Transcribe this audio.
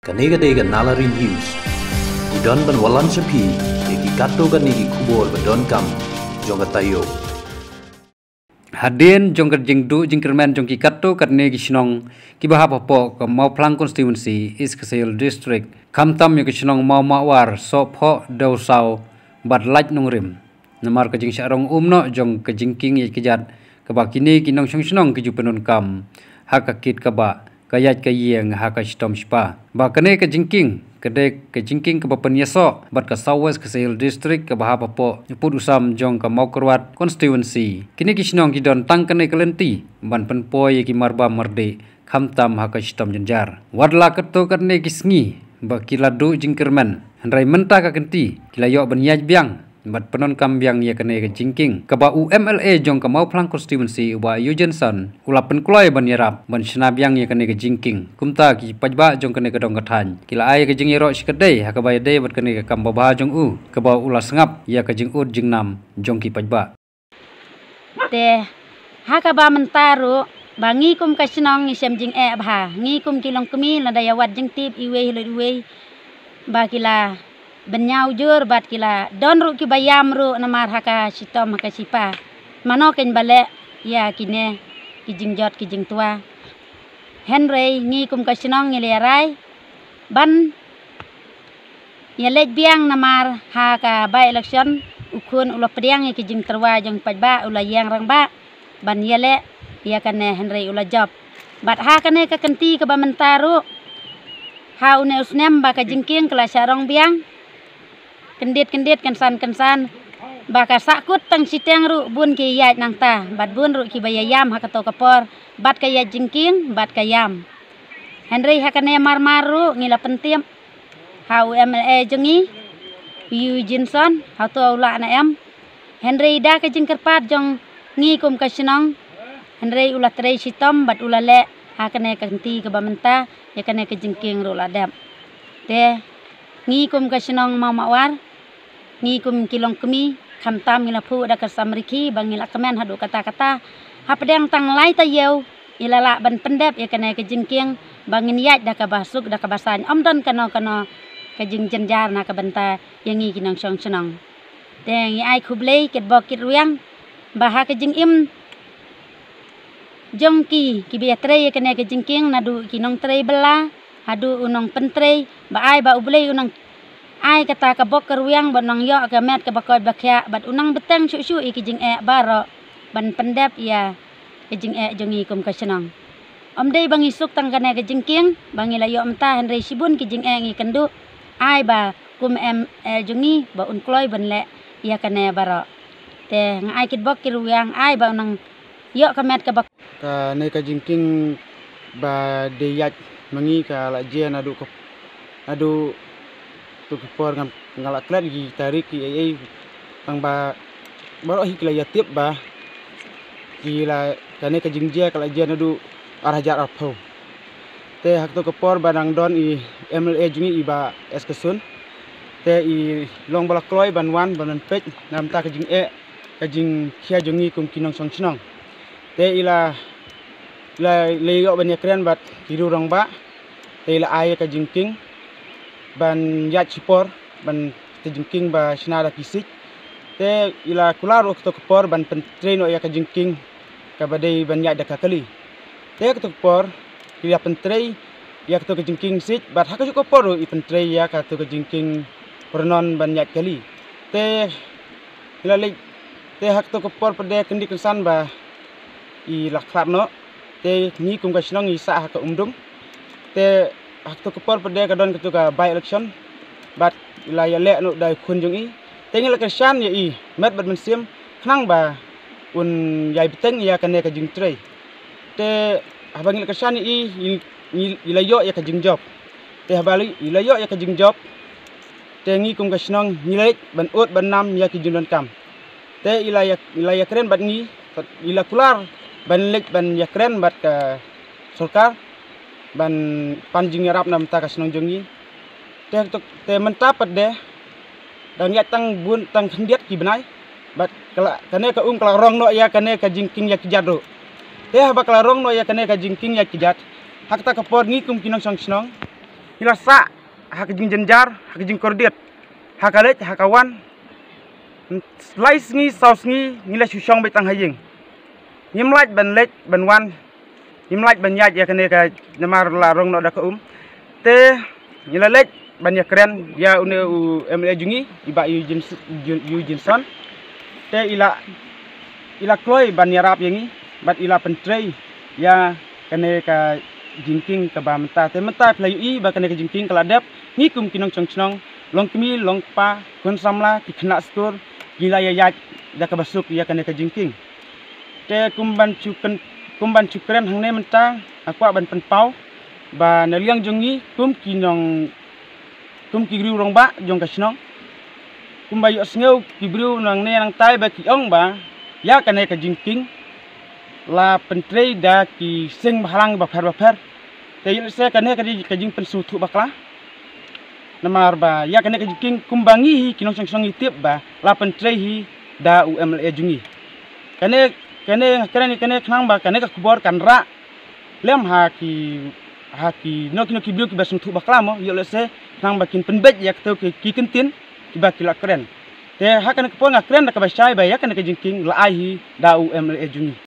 Kanega Nalari News. Udon ban walan sapi, eki kato kanegi kubor badon kam, jonga tayo. Hadin jongker jingdu jingkerman jongki kato kanegi sinong kibahap apo ke mau plang constituency East Kasayul District kamtam yo sinong mau mawar sopho dausau badlaj nongrim. Namar ke jing syarong umno jong ke jingking ye kejat kabakini kinong sinong keju penun kam hakakit kaba kayat kayeng hakastom spa ba kene ke jingking kedek ke jingking ke bapen yeso bat ke Southwest Kasayul District ke bahap apo nyeput usam jong ke mau kerwat constituency kini kisnong kidon tang kene kelenti ban penpoy ki marba merde khamtam hakastom jenjar wadla keto kene kisngi ba kiladu jingkerman handrai menta ka kenti kilayok benyaj biang bat penon kambiang ya kene ke jingking ke ba UMLA jong ke mau plang constituency wa Eugenson ula penkulai ban yarap ban senabiang ya kene ke jingking kumta ki pajba jong kene ke dong kathan kila ai ke jing yero sikadai hakabay dai bat kene ke kambaba jong ke ba ula sengap ya ke jing ud jing nam jong ki pajba te hakaba mentaru bangi kum kasinong isem jing bha ngi kum kilong kemi la dayawat jing tip iwe ba kila benyau jur bat kila don ru ki bayam ru namar haka sitom haka sipa mano ken bale ya kine ki jingjot ki jing tua Henry ngi kum kasinong ngile rai ban ya lej biang namar haka by election ukun ulo priang ki jing terwa jong pajba ula yang rang ba ban yele ya kane Henry ula job bat ha kane ka kenti ka bamentaru ha une usnem ba ka jingking kala sarong biang kendit kensan baka sakut tang siteng ru bun ki yat nang ta bat bun ru ki bayayam hakato kapor bat kaya jingking bat kayam Henry hakane marmaru ngila pentim ha UMLA jengi Eugenson ha to ula na em Henry da ka jingkerpat jong ngi kum kasinong Henry ula trei sitom bat ula le hakane kanti ka bamenta yakane ka jingking ru la dap te ngi kum kasinong mau mawar ngi kum kilong kemi khamtam ngila phu da ka samriki bangila kemen hadu kata-kata hapdeng tang lai ta yeu ilala ban pendep ya kene ke jingking bangin yat da ka basuk da ka basan omdon kano ke jing jenjar na ka benta yangi kinang song senong deng ai khublei ket bokit ruang bah ke jing im jongki ki beatre ya kene ke jingking nadu kinong trei bela hadu unong pentrei ba ai ba ublei unong ai kata ka bok keruang bonong yo ka met ka bakoi bakya bat unang beteng su iki jing baro ban pendep ya ke jing jongi kum kasenong om dei bangi suk tang kane ke jingking bangi layo mta Henry sibun ki jing ngi kendu ai ba kum jongi ba un kloi ban le ya kane baro te ngai kit bok keruang ai ba unang yo ka met ka bak ka ne ka jingking ba de yat mangi ka la jen adu tu kepor ngalak klan gi tarik ki ai tang ba baro hikla ya tip ba gila kane ka jingje kala jen adu arajar arpho te hak to kepor banang don i MLA jungi i ba eskasun te i long bala kloi ban wan banan pej nam ta ka jing khia jungi kum kinong song chinong te ila le yo ban yakren bat tiru rong ba te ila ai ka jingking ban yat sipor ban te jingking ba sinada kisik te ila kularo to kepor ban pentreno ya ka jingking ka badai ban yat da kakali te ka to kepor ila pentrei ya ka to jingking sit bat haka ko por i pentrei ya ka to jingking pernon ban yat kali te ila le te hak to kepor pede kendi kensan ba i laklap no te ni kum ka sinong i sa ka umdum te hak to kepor pede ka don ka by election bat ila ya le no dai kun jong i tengil ka shan ya i met bat men sim knang ba un yai beteng ya kane ka jing trei te abang ka shan i ila yo ya ka jing job te habali ila yo ya ka jing job te ngi kum ka sinong ngilek ban ut ban nam ya ki jing kam te ila ya kren bat ngi ila kular ban lek ban ya kren bat ka sarkar ban panjing yarap nam ta kasnong jongi te mentap de dan ya tang bun tang hendiat ki benai bat kala kane ka kala rong no ya kane ka jingking ya kijado te ha bakala rong no ya kane ka jingking ya kijat hak ta ka por ngi kum kinong song snong hilasa hak jing jenjar hak jing kordit hakalet hakawan slice ngi saus ngi ngila susong betang haying nyimlaj ban lej ban wan nyimlaj ban yaj ya kene ka namar larong no da ka te ngila lej ban ya keren ya une MLA jungi iba yu jinson te ila kloy ban ya rap yangi bat ila pentrei ya kene ka jingking ka ba menta te menta playu I ba kene ka jingking kaladap ngikum kinong chong long kemi long pa kun samla ki khna skur gila ya yaj da ka basuk ya kene ka jingking te kumban cukren hangne menta akwa ban penpau ba naliang jongi kum ki griu rong ba jong ka snong kum ba yu sneu ki griu nang ne nang tai ba ki ong ba ya kene ka jingking la pentrei da ki sing bahalang ba phar te yu se kene ka jing pensu thu bakla namar ba ya kene ka jingking kumbangi kinong song itip ba la pentrei hi da UMLA jungi kene khnang ba kene ka kubor kan ra lem ha ki no ki biu ki basung thu bakla mo yu se nang bakin penbet ya ketu ki kentin ki ba kila keren te ha kene ka po nga keren da ka ba chai ba ya kene ka jingking la ai hi da UMLA jungi